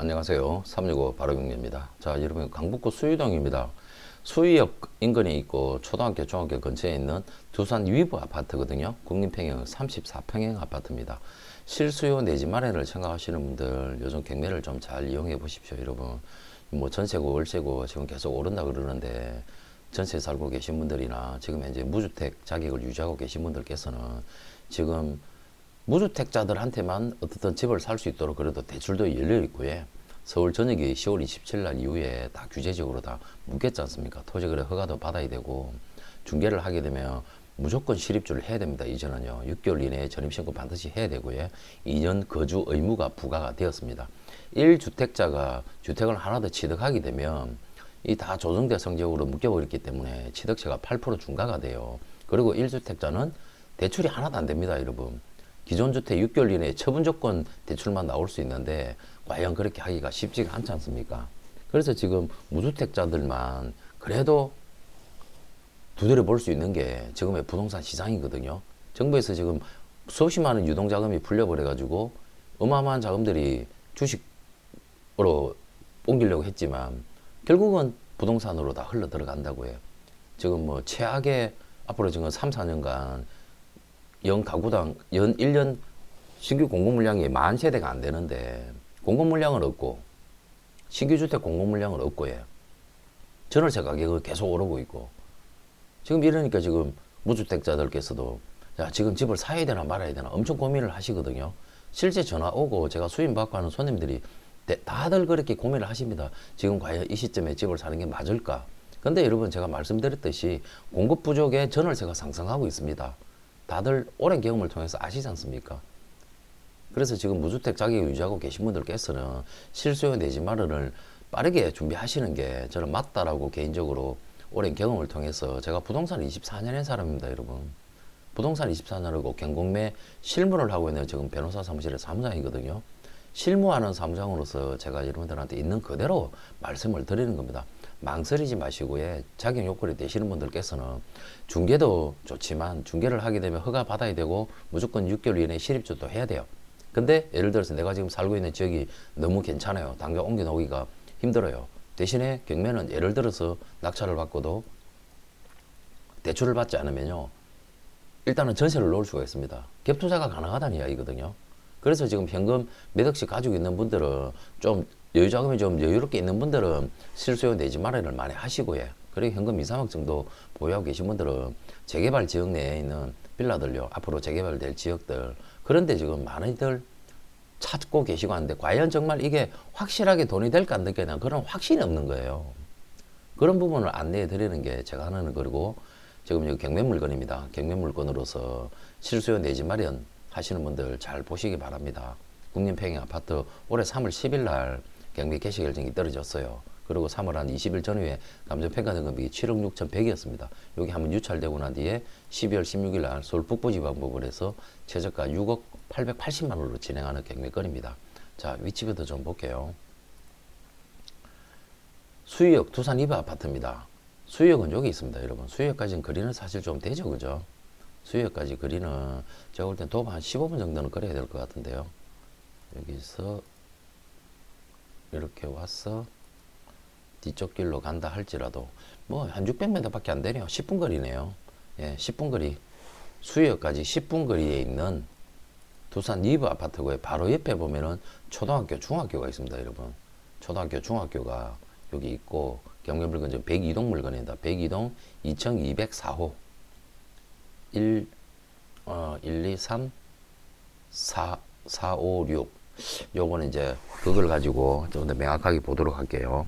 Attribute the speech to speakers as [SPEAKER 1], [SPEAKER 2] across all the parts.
[SPEAKER 1] 안녕하세요. 365 바로경제입니다. 자, 여러분 강북구 수유동입니다. 수유역 인근에 있고 초등학교, 중학교 근처에 있는 두산 위브 아파트거든요. 국민평형 34평형 아파트입니다. 실수요 내지 마련을 생각하시는 분들 요즘 경매를 좀 잘 이용해 보십시오, 여러분. 뭐 전세고 월세고 지금 계속 오른다 그러는데 전세 살고 계신 분들이나 지금 현재 무주택 자격을 유지하고 계신 분들께서는 지금 무주택자들한테만 어떻든 집을 살 수 있도록 그래도 대출도 열려 있고요. 서울 전역이 10월 27일 날 이후에 다 규제적으로 다 묶였지 않습니까? 토지거래 허가도 받아야 되고 중개를 하게 되면 무조건 실입주를 해야 됩니다. 이전은요. 6개월 이내에 전입신고 반드시 해야 되고요. 2년 거주 의무가 부과가 되었습니다. 1주택자가 주택을 하나 더 취득하게 되면 이 다 조정대 성적으로 묶여버렸기 때문에 취득세가 8% 중과가 돼요. 그리고 1주택자는 대출이 하나도 안 됩니다, 여러분. 기존 주택 6개월 이내에 처분 조건 대출만 나올 수 있는데 과연 그렇게 하기가 쉽지가 않지 않습니까? 그래서 지금 무주택자들만 그래도 두드려 볼 수 있는 게 지금의 부동산 시장이거든요. 정부에서 지금 수십만 원 유동자금이 풀려버려가지고 어마어마한 자금들이 주식으로 옮기려고 했지만 결국은 부동산으로 다 흘러 들어간다고 해요. 지금 뭐 최악의 앞으로 지금 3, 4년간 연 가구당 연 1년 신규 공급 물량이 10,000세대가 안 되는데 공급 물량은 없고 신규 주택 공급 물량은 없고 예. 전월세 가격은 계속 오르고 있고 지금 이러니까 지금 무주택자들께서도 야 지금 집을 사야 되나 말아야 되나 엄청 고민을 하시거든요. 실제 전화 오고 제가 수임 받고 하는 손님들이 다들 그렇게 고민을 하십니다. 지금 과연 이 시점에 집을 사는 게 맞을까? 근데 여러분 제가 말씀드렸듯이 공급 부족에 전월세가 상승하고 있습니다. 다들 오랜 경험을 통해서 아시지 않습니까? 그래서 지금 무주택 자격을 유지하고 계신 분들께서는 실수요 내지 마련을 빠르게 준비하시는 게 저는 맞다라고 개인적으로 오랜 경험을 통해서 제가 부동산 24년 한 사람입니다, 여러분. 부동산 24년이고 경공매 실무를 하고 있는 지금 변호사 사무실의 사무장이거든요. 실무하는 사무장으로서 제가 여러분들한테 있는 그대로 말씀을 드리는 겁니다. 망설이지 마시고요. 자격 요건이 되시는 분들께서는 중개도 좋지만 중개를 하게 되면 허가 받아야 되고 무조건 6개월 이내에 실입주도 해야 돼요. 근데 예를 들어서 내가 지금 살고 있는 지역이 너무 괜찮아요. 당장 옮겨 놓기가 힘들어요. 대신에 경매는 예를 들어서 낙찰을 받고도 대출을 받지 않으면요. 일단은 전세를 놓을 수가 있습니다. 갭 투자가 가능하다는 이야기거든요. 그래서 지금 현금 몇 억씩 가지고 있는 분들은 좀 여유 자금이 좀 여유롭게 있는 분들은 실수요 내지 마련을 많이 하시고요. 그리고 현금 2, 3억 정도 보유하고 계신 분들은 재개발 지역 내에 있는 빌라들요. 앞으로 재개발될 지역들 그런데 지금 많이들 찾고 계시고 하는데 과연 정말 이게 확실하게 돈이 될까 안 될까 는 그런 확신이 없는 거예요. 그런 부분을 안내해 드리는 게 제가 하는 거고 지금 여기 경매 물건입니다. 경매 물건으로서 실수요 내지 마련 하시는 분들 잘 보시기 바랍니다. 국민평형 아파트 올해 3월 10일 날 경매 개시 결정이 떨어졌어요. 그리고 3월 한 20일 전후에 감정평가 등급이 7억 6,100이었습니다. 여기 한번 유찰되고 난 뒤에 12월 16일 날 서울 북부지방법원에서 최저가 6억 880만 원으로 진행하는 경매건입니다. 자, 위치부터 좀 볼게요. 수유역 두산 이브 아파트입니다. 수유역은 여기 있습니다, 여러분. 수유역까지는 거리는 사실 좀 되죠, 그죠? 수유역까지 거리는 제가 볼 땐 도보 한 15분 정도는 걸어야 될 것 같은데요. 여기서 이렇게 와서 뒤쪽 길로 간다 할지라도 뭐 한 600m 밖에 안 되네요. 10분 거리네요. 예, 10분 거리. 수유역까지 10분 거리에 있는 두산 이브 아파트고요. 바로 옆에 보면은 초등학교, 중학교가 있습니다, 여러분. 초등학교, 중학교가 여기 있고 경매 물건점 102동 물건입니다. 102동 2204호 1, 2, 3, 4, 4, 5, 6 요거는 이제 그걸 가지고 좀 더 명확하게 보도록 할게요.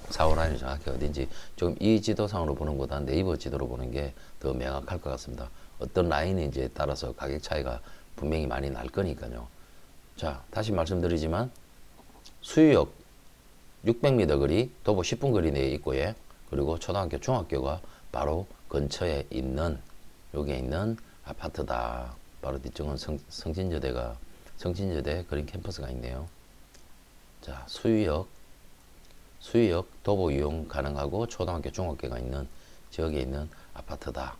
[SPEAKER 1] 4, 5 라인이 정확히 어딘지 좀 이 지도상으로 보는 것보다 네이버 지도로 보는 게 더 명확할 것 같습니다. 어떤 라인인지에 따라서 가격 차이가 분명히 많이 날 거니까요. 자, 다시 말씀드리지만 수유역 600m 거리, 도보 10분 거리 내에 있고요. 그리고 초등학교, 중학교가 바로 근처에 있는 여기에 있는 아파트다. 바로 뒤쪽은 성진여대 그린 캠퍼스가 있네요. 자, 수유역 도보 이용 가능하고 초등학교, 중학교가 있는 지역에 있는 아파트다.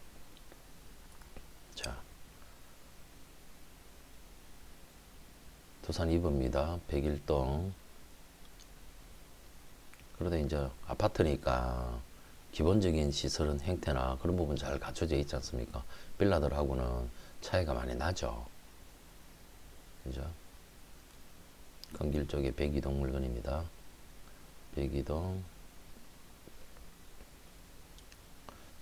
[SPEAKER 1] 자, 두산 이브입니다. 101동 그러다 이제 아파트니까 기본적인 시설은 형태나 그런 부분 잘 갖춰져 있지 않습니까? 빌라들하고는 차이가 많이 나죠. 그죠? 강길 쪽에 백이동 물건입니다. 백이동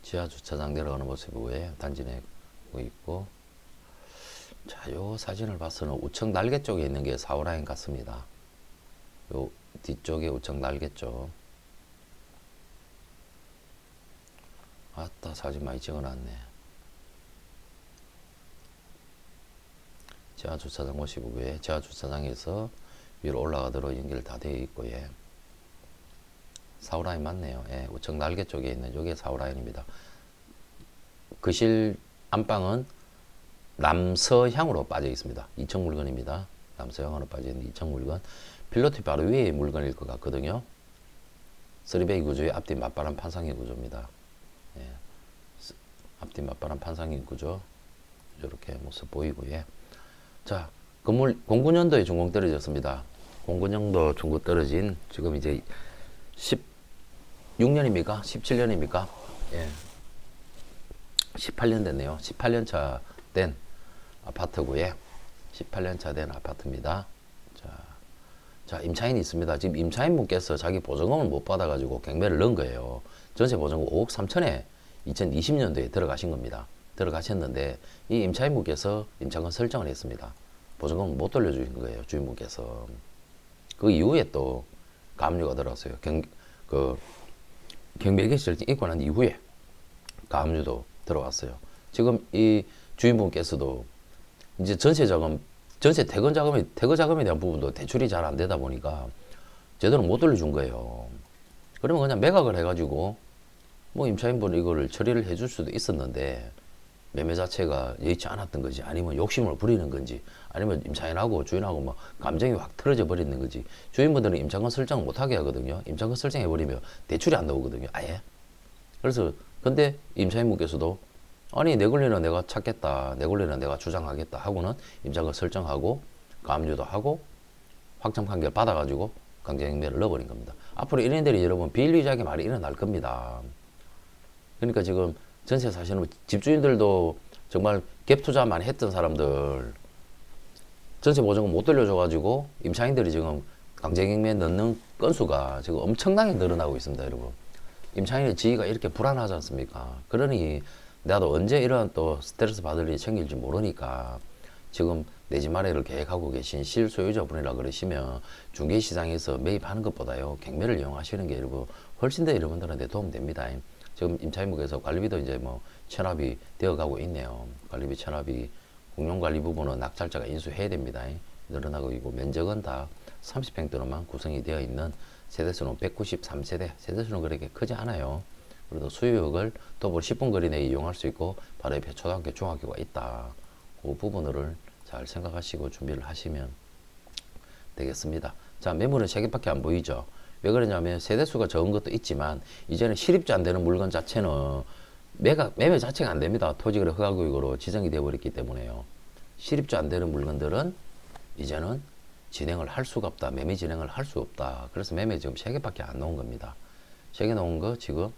[SPEAKER 1] 지하 주차장 내려가는 모습에 단지 내고 있고, 자, 요 사진을 봐서는 우측 날개 쪽에 있는 게 4호라인 같습니다. 요 뒤쪽에 우측 날개 쪽. 아따, 사진 많이 찍어놨네. 지하 주차장 모시고에 지하 주차장에서 위로 올라가도록 연결 다 되어 있고, 예. 4호라인 맞네요. 예, 우측 날개 쪽에 있는 요게 4호라인입니다. 거실 안방은 남서향으로 빠져 있습니다. 2층 물건입니다. 남서향으로 빠져 있는 2층 물건. 필로티 바로 위에 물건일 것 같거든요. 3베이 구조의 앞뒤 맞바람 판상형 구조입니다. 예. 앞뒤 맞바람 판상형 구조. 이렇게 모습 보이고, 예. 자, 건물 09년도에 준공 떨어졌습니다. 09년도 준공 떨어진 지금 이제 16년입니까? 17년입니까? 예. 18년 됐네요. 18년 차 된 아파트고요. 18년 차 된 아파트입니다. 자, 임차인이 있습니다. 지금 임차인 분께서 자기 보증금을 못 받아가지고 경매를 넣은 거예요. 전세 보증금 5억 3천에 2020년도에 들어가신 겁니다. 들어가셨는데 이 임차인 분께서 임차권 설정을 했습니다. 보증금을 못 돌려주신 거예요. 주인분께서. 그 이후에 또 가압류가 들어왔어요. 경매 계실증 있고 난 이후에 가압류도 들어왔어요. 지금 이 주인분께서도 이제 전세 퇴거 자금에 대한 부분도 대출이 잘 안 되다 보니까 제대로 못 돌려준 거예요. 그러면 그냥 매각을 해가지고 뭐 임차인분 이거를 처리를 해줄 수도 있었는데 매매 자체가 여의치 않았던 거지, 아니면 욕심을 부리는 건지, 아니면 임차인하고 주인하고 막 감정이 확 틀어져 버리는 거지. 주인분들은 임차권 설정을 못하게 하거든요. 임차권 설정해버리면 대출이 안 나오거든요, 아예. 그래서 근데 임차인분께서도 아니 내 권리는 내가 찾겠다, 내 권리는 내가 주장하겠다 하고는 임차권 설정하고 가압류도 하고 확정 판결 받아가지고 강제경매를 넣어버린 겁니다. 앞으로 이런 일이 여러분 비일비재하게 많이 일어날 겁니다. 그러니까 지금 전세 사시는 집주인들도 정말 갭 투자 많이 했던 사람들 전세 보증금 못 돌려줘가지고 임차인들이 지금 강제경매에 넣는 건수가 지금 엄청나게 늘어나고 있습니다, 여러분. 임차인의 지위가 이렇게 불안하지 않습니까? 그러니 나도 언제 이런 또 스트레스 받을 일이 생길지 모르니까 지금 내 집 마련을 계획하고 계신 실소유자분이라 그러시면 중개시장에서 매입하는 것보다요 경매를 이용하시는 게 여러분 훨씬 더 여러분들한테 도움됩니다. 지금 임차인분께서 관리비도 이제 뭐 체납이 되어 가고 있네요. 관리비 체납이 공용관리 부분은 낙찰자가 인수해야 됩니다. 늘어나고 있고 면적은 다 30평대로만 구성이 되어 있는 세대수는 193세대, 세대수는 그렇게 크지 않아요. 그래도 수요역을 도보 10분 거리 내에 이용할 수 있고 바로 옆에 초등학교, 중학교가 있다. 그 부분을 잘 생각하시고 준비를 하시면 되겠습니다. 자, 매물은 3개밖에 안 보이죠. 왜 그러냐면 세대수가 적은 것도 있지만 이제는 실입주 안 되는 물건 자체는 매매 자체가 안 됩니다. 토지거래 허가구역으로 지정이 되어 버렸기 때문에요. 실입주 안 되는 물건들은 이제는 진행을 할 수가 없다. 매매 진행을 할 수 없다. 그래서 매매 지금 3개밖에 안 나온 겁니다. 3개 나온 거 지금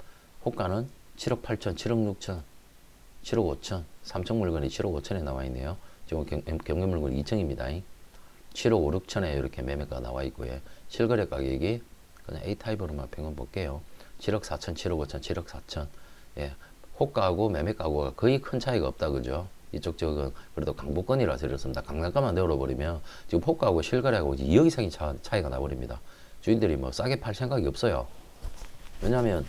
[SPEAKER 1] 호가는 7억 8천, 7억 6천, 7억 5천, 3층 물건이 7억 5천에 나와 있네요. 지금 경매 물건이 2층입니다. 7억 5, 6천에 이렇게 매매가 나와 있고요. 실거래 가격이 그냥 A타입으로만 평균 볼게요. 7억 4천, 7억 5천, 7억 4천. 예. 호가하고 매매가하고가 거의 큰 차이가 없다, 그죠? 이쪽 쪽은 그래도 강북권이라서 이렇습니다. 강남가만 내어버리면 지금 호가하고 실거래하고 2억 이상의 차이가 나버립니다. 주인들이 뭐 싸게 팔 생각이 없어요. 왜냐하면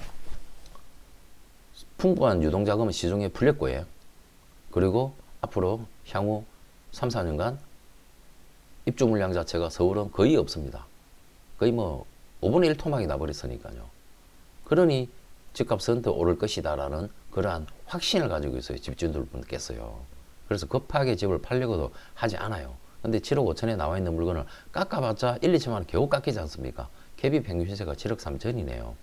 [SPEAKER 1] 풍부한 유동자금은 시중에 풀릴 거예요. 그리고 앞으로 향후 3, 4년간 입주 물량 자체가 서울은 거의 없습니다. 거의 뭐 5분의 1 토막이 나버렸으니까요. 그러니 집값은 더 오를 것이다라는 그러한 확신을 가지고 있어요. 집주인들분께서요. 그래서 급하게 집을 팔려고도 하지 않아요. 근데 7억 5천에 나와 있는 물건을 깎아봤자 1, 2천만 원 겨우 깎이지 않습니까? 캡이 평균 시세가 7억 3천이네요.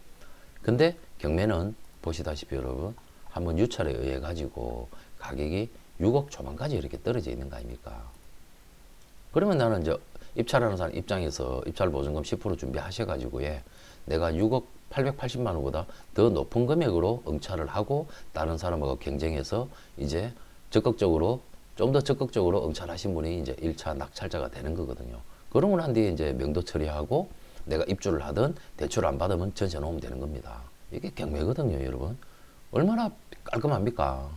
[SPEAKER 1] 근데 경매는 보시다시피 여러분 한번 유찰에 의해 가지고 가격이 6억 초반까지 이렇게 떨어져 있는 거 아닙니까? 그러면 나는 이제 입찰하는 사람 입장에서 입찰 보증금 10% 준비하셔가지고 예, 내가 6억 880만 원보다 더 높은 금액으로 응찰을 하고 다른 사람하고 경쟁해서 이제 적극적으로 좀 더 적극적으로 응찰하신 분이 이제 1차 낙찰자가 되는 거거든요. 그러고 난 뒤에 이제 명도 처리하고 내가 입주를 하든 대출 안 받으면 전세 놓으면 되는 겁니다. 이게 경매거든요, 여러분. 얼마나 깔끔합니까?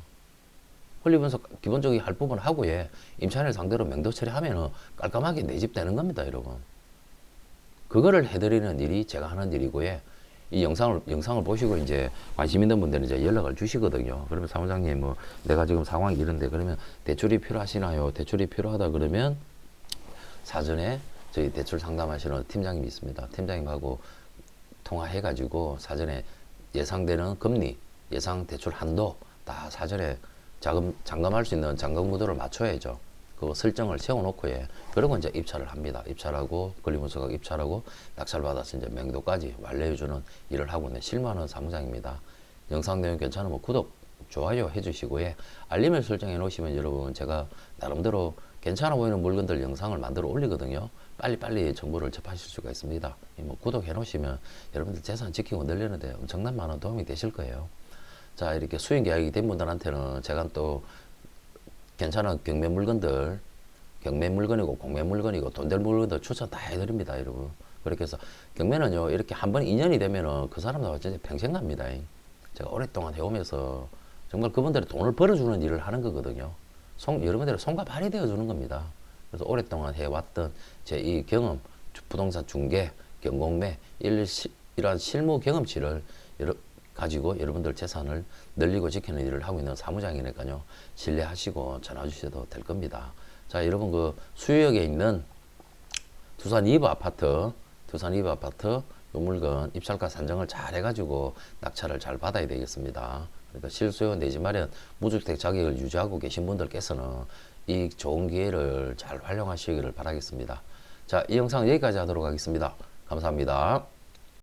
[SPEAKER 1] 권리분석 기본적인 할 부분 하고 예, 임차인을 상대로 명도 처리하면은 깔끔하게 내 집 되는 겁니다, 여러분. 그거를 해드리는 일이 제가 하는 일이고 예. 이 영상을 보시고 이제 관심 있는 분들은 이제 연락을 주시거든요. 그러면 사무장님 뭐 내가 지금 상황이 이런데 그러면 대출이 필요하시나요? 대출이 필요하다 그러면 사전에 저희 대출 상담하시는 팀장님이 있습니다. 팀장님하고 통화해가지고 사전에 예상되는 금리, 예상 대출 한도 다 사전에 잠금할 수 있는 잠금 구도를 맞춰야죠. 그 설정을 세워놓고 예. 그리고 이제 입찰을 합니다. 입찰하고 권리분석하고 입찰하고 낙찰 받아서 이제 명도까지 완료해주는 일을 하고 있는 실무하는 사무장입니다. 영상 내용 괜찮으면 구독, 좋아요 해주시고 예. 알림을 설정해 놓으시면 여러분 제가 나름대로 괜찮아 보이는 물건들 영상을 만들어 올리거든요. 빨리빨리 정보를 접하실 수가 있습니다. 뭐 구독해 놓으시면 여러분들 재산 지키고 늘리는데 엄청난 많은 도움이 되실 거예요. 자, 이렇게 수익 계약이 된 분들한테는 제가 또 괜찮은 경매 물건들, 경매 물건이고 공매 물건이고 돈 될 물건들 추천 다 해드립니다, 여러분. 그렇게 해서 경매는요, 이렇게 한 번 인연이 되면은 그 사람들하고 진짜 평생 갑니다. 제가 오랫동안 해오면서 정말 그분들이 돈을 벌어주는 일을 하는 거거든요. 여러분들의 손과 발이 되어주는 겁니다. 그래서 오랫동안 해왔던 제 이 경험, 부동산 중개, 경공매, 이러한 실무 경험치를 가지고 여러분들 재산을 늘리고 지키는 일을 하고 있는 사무장이니까요. 신뢰하시고 전화 주셔도 될 겁니다. 자, 여러분 그 수유역에 있는 두산 이브 아파트 요 물건 입찰가 산정을 잘 해가지고 낙찰을 잘 받아야 되겠습니다. 그러니까 실수요 내지 마련 무주택 자격을 유지하고 계신 분들께서는 이 좋은 기회를 잘 활용하시기를 바라겠습니다. 자, 이 영상 여기까지 하도록 하겠습니다. 감사합니다.